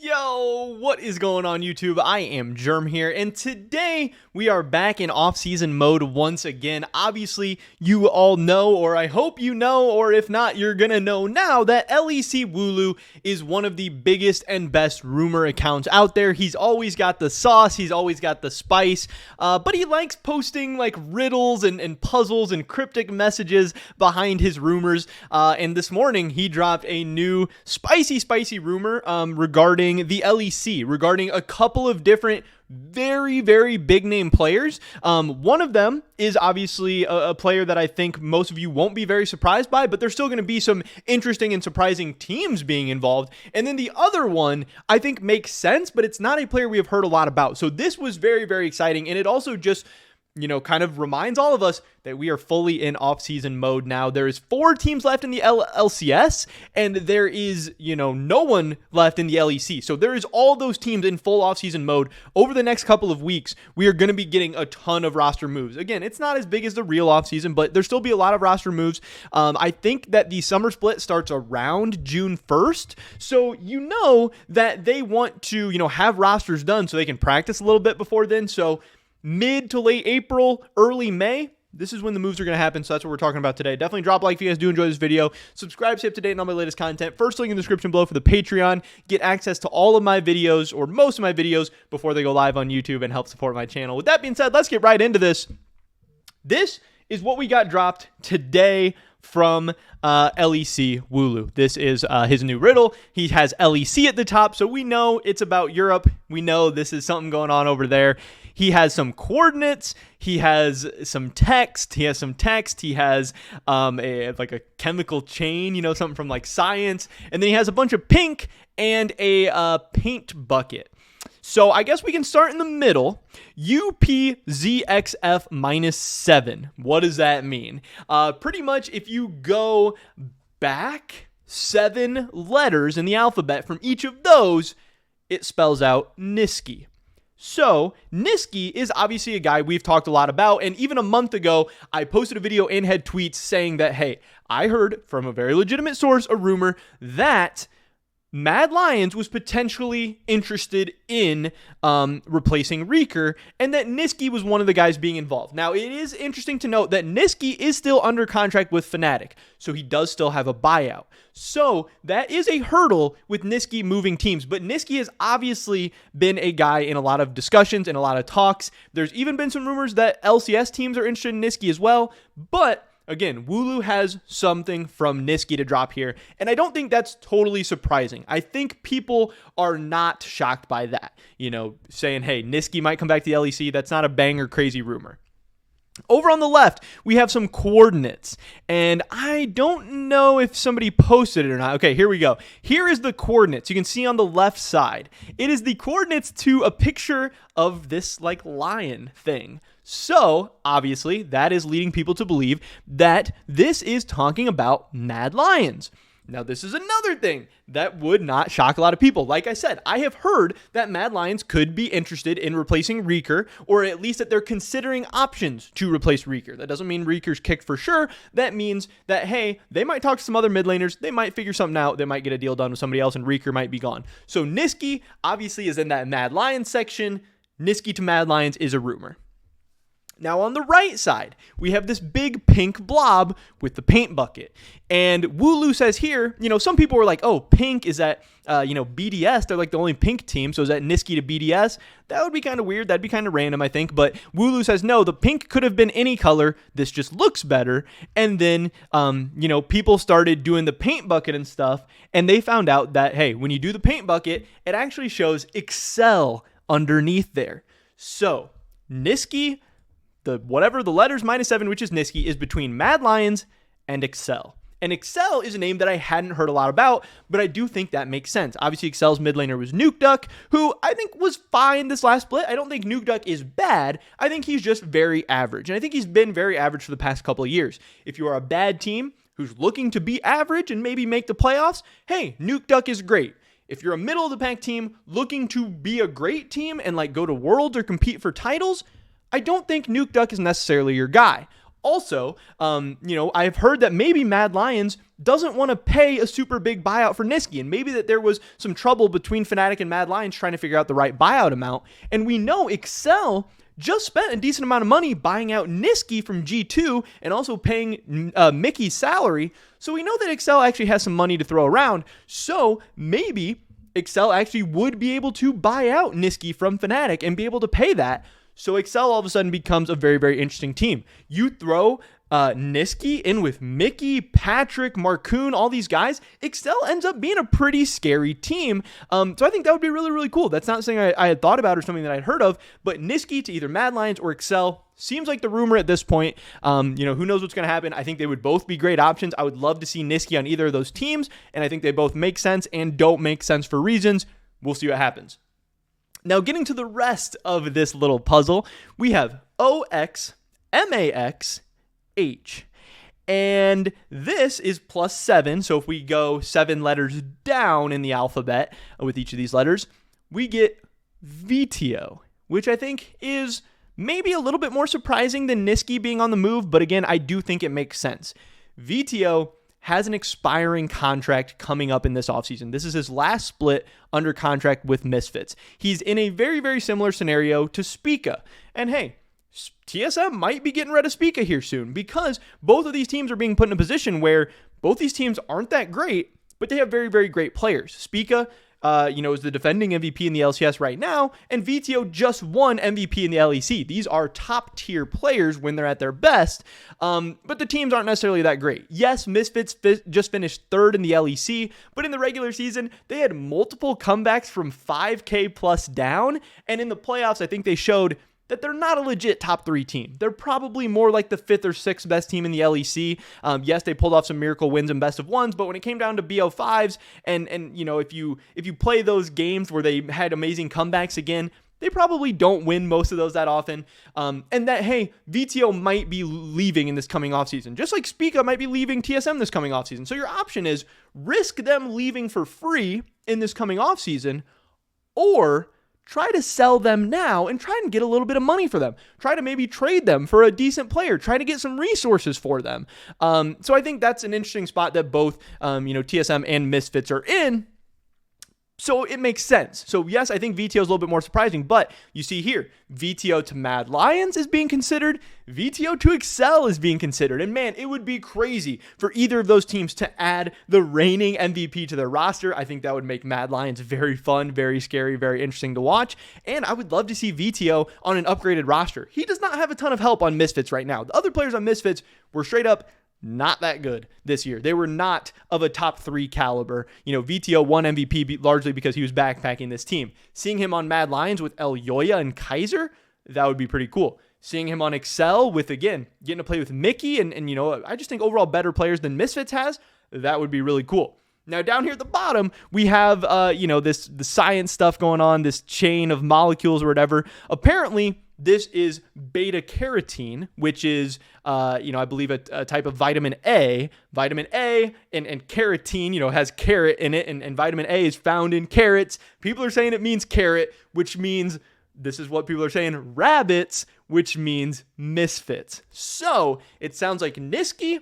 Yo, what is going on YouTube? I am Germ here, and today we are back in off-season mode once again. Obviously, you all know, or I hope you know, or if not, you're gonna know now that LEC Wooloo is one of the biggest and best rumor accounts out there. He's always got the sauce, he's always got the spice, but he likes posting like riddles and puzzles and cryptic messages behind his rumors, and this morning he dropped a new spicy rumor regarding the LEC, regarding a couple of different very big name players. One of them is obviously a player that I think most of you won't be very surprised by, but there's still going to be some interesting and surprising teams being involved. And then the other one I think makes sense, but it's not a player we have heard a lot about. So this was very exciting, and it also just kind of reminds all of us that we are fully in off-season mode now. There is 4 teams left in the LCS, and there is, no one left in the LEC. So there is all those teams in full off-season mode. Over the next couple of weeks, we are going to be getting a ton of roster moves. Again, it's not as big as the real off-season, but there'll still be a lot of roster moves. I think that the summer split starts around June 1st. So that they want to, have rosters done so they can practice a little bit before then. So mid to late April, early May, this is when the moves are going to happen, so that's what we're talking about today. Definitely drop a like if you guys do enjoy this video. Subscribe to stay up to date on all my latest content. First link in the description below for the Patreon. Get access to all of my videos, or most of my videos, before they go live on YouTube and help support my channel. With that being said, let's get right into this. This is what we got dropped today from LEC Wooloo. This is his new riddle. He has LEC at the top, so we know it's about Europe. We know this is something going on over there. He has some coordinates. He has some text. He has a chemical chain, something from like science. And then he has a bunch of pink and a paint bucket. So I guess we can start in the middle. UPZXF -7. What does that mean? Pretty much if you go back 7 letters in the alphabet from each of those, it spells out Niski. So Niski is obviously a guy we've talked a lot about, and even a month ago, I posted a video and had tweets saying that, hey, I heard from a very legitimate source a rumor that Mad Lions was potentially interested in replacing Reeker, and that Niski was one of the guys being involved. Now, it is interesting to note that Niski is still under contract with Fnatic, so he does still have a buyout. So that is a hurdle with Niski moving teams, but Niski has obviously been a guy in a lot of discussions and a lot of talks. There's even been some rumors that LCS teams are interested in Niski as well, but again, Wooloo has something from Niski to drop here, and I don't think that's totally surprising. I think people are not shocked by that. Saying, hey, Niski might come back to the LEC, that's not a banger crazy rumor. Over on the left, we have some coordinates, and I don't know if somebody posted it or not. Okay, here we go. Here is the coordinates. You can see on the left side. It is the coordinates to a picture of this like lion thing. So, obviously, that is leading people to believe that this is talking about Mad Lions. Now, this is another thing that would not shock a lot of people. Like I said, I have heard that Mad Lions could be interested in replacing Reeker, or at least that they're considering options to replace Reeker. That doesn't mean Reeker's kicked for sure. That means that, hey, they might talk to some other mid laners. They might figure something out. They might get a deal done with somebody else, and Reeker might be gone. So Niski obviously is in that Mad Lions section. Niski to Mad Lions is a rumor. Now on the right side, we have this big pink blob with the paint bucket. And Wooloo says here, some people were like, oh, pink, is that, BDS? They're like the only pink team, so is that Niski to BDS? That would be kind of weird. That'd be kind of random, I think. But Wooloo says, no, the pink could have been any color. This just looks better. And then, people started doing the paint bucket and stuff, and they found out that, hey, when you do the paint bucket, it actually shows Excel underneath there. So, Niski, whatever the letters -7, which is Niski, is between Mad Lions and Excel. And Excel is a name that I hadn't heard a lot about, but I do think that makes sense. Obviously, Excel's mid laner was Nukeduck, who I think was fine this last split. I don't think Nukeduck is bad. I think he's just very average. And I think he's been very average for the past couple of years. If you are a bad team who's looking to be average and maybe make the playoffs, hey, Nukeduck is great. If you're a middle of the pack team looking to be a great team and like go to Worlds or compete for titles, I don't think Nukeduck is necessarily your guy. Also, I've heard that maybe Mad Lions doesn't want to pay a super big buyout for Niski, and maybe that there was some trouble between Fnatic and Mad Lions trying to figure out the right buyout amount. And we know Excel just spent a decent amount of money buying out Niski from G2 and also paying Mickey's salary. So we know that Excel actually has some money to throw around. So maybe Excel actually would be able to buy out Niski from Fnatic and be able to pay that. So Excel all of a sudden becomes a very, very interesting team. You throw Niski in with Mickey, Patrick, Marcoon, all these guys, Excel ends up being a pretty scary team. So I think that would be really, really cool. That's not something I had thought about or something that I'd heard of, but Niski to either Mad Lions or Excel seems like the rumor at this point. Who knows what's going to happen. I think they would both be great options. I would love to see Niski on either of those teams, and I think they both make sense and don't make sense for reasons. We'll see what happens. Now, getting to the rest of this little puzzle, we have OX, MAX, H. And this is +7. So if we go 7 letters down in the alphabet with each of these letters, we get VTO, which I think is maybe a little bit more surprising than Niski being on the move. But again, I do think it makes sense. VTO has an expiring contract coming up in this offseason. This is his last split under contract with Misfits. He's in a very, very similar scenario to Spica. And hey, TSM might be getting rid of Spica here soon because both of these teams are being put in a position where both these teams aren't that great, but they have very, very great players. Spica, is the defending MVP in the LCS right now, and VTO just won MVP in the LEC. These are top tier players when they're at their best, but the teams aren't necessarily that great. Yes, Misfits just finished 3rd in the LEC, but in the regular season, they had multiple comebacks from 5K plus down, and in the playoffs, I think they showed that they're not a legit top 3 team. They're probably more like the 5th or 6th best team in the LEC. Yes, they pulled off some miracle wins and best of ones, but when it came down to BO5s and if you play those games where they had amazing comebacks again, they probably don't win most of those that often. And that, hey, VTO might be leaving in this coming offseason, just like Spica might be leaving TSM this coming offseason. So your option is risk them leaving for free in this coming offseason, or try to sell them now and try and get a little bit of money for them. Try to maybe trade them for a decent player. Try to get some resources for them. So I think that's an interesting spot that both, TSM and Misfits are in. So it makes sense. So yes, I think VTO is a little bit more surprising, but you see here, VTO to Mad Lions is being considered. VTO to Excel is being considered. And man, it would be crazy for either of those teams to add the reigning MVP to their roster. I think that would make Mad Lions very fun, very scary, very interesting to watch. And I would love to see VTO on an upgraded roster. He does not have a ton of help on Misfits right now. The other players on Misfits were straight up not that good this year. They were not of a top 3 caliber. VTO won MVP largely because he was backpacking this team. Seeing him on Mad Lions with El Yoya and Kaiser, that would be pretty cool. Seeing him on Excel with, again, getting to play with Mickey and I just think overall better players than Misfits has, that would be really cool. Now, down here at the bottom, we have, the science stuff going on, this chain of molecules or whatever. Apparently, this is beta carotene, which is, I believe a type of vitamin A. Vitamin A and carotene, has carrot in it, and vitamin A is found in carrots. People are saying it means carrot, which means, this is what people are saying, rabbits, which means Misfits. So, it sounds like Niski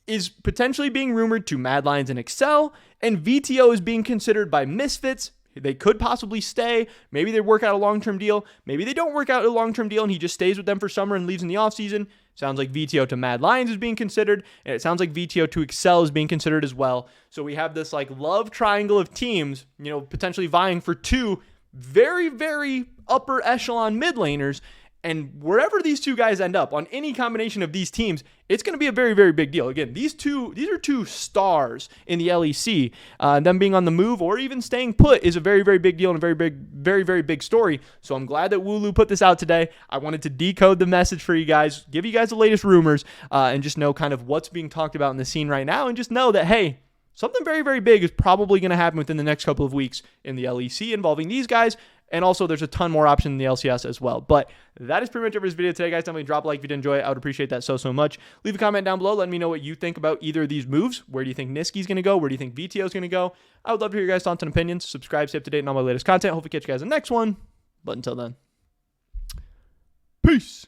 is potentially being rumored to Mad Lions and Excel, and VTO is being considered by Misfits. They could possibly stay. Maybe they work out a long-term deal. Maybe they don't work out a long-term deal and he just stays with them for summer and leaves in the offseason. Sounds like VTO to Mad Lions is being considered, and it sounds like VTO to Excel is being considered as well. So we have this love triangle of teams, potentially vying for 2 very, very upper echelon mid laners. And wherever these 2 guys end up on any combination of these teams, it's going to be a very, very big deal. Again, these are 2 stars in the LEC. Them being on the move or even staying put is a very, very big deal and a very, very big story. So I'm glad that Wooloo put this out today. I wanted to decode the message for you guys, give you guys the latest rumors, and just know kind of what's being talked about in the scene right now, and just know that, hey, something very, very big is probably going to happen within the next couple of weeks in the LEC involving these guys. And also, there's a ton more options in the LCS as well. But that is pretty much it for this video today, guys. Definitely drop a like if you did enjoy it. I would appreciate that so much. Leave a comment down below. Let me know what you think about either of these moves. Where do you think Niski's going to go? Where do you think VTO's going to go? I would love to hear your guys' thoughts and opinions. Subscribe, stay up to date on all my latest content. Hopefully catch you guys in the next one. But until then, peace.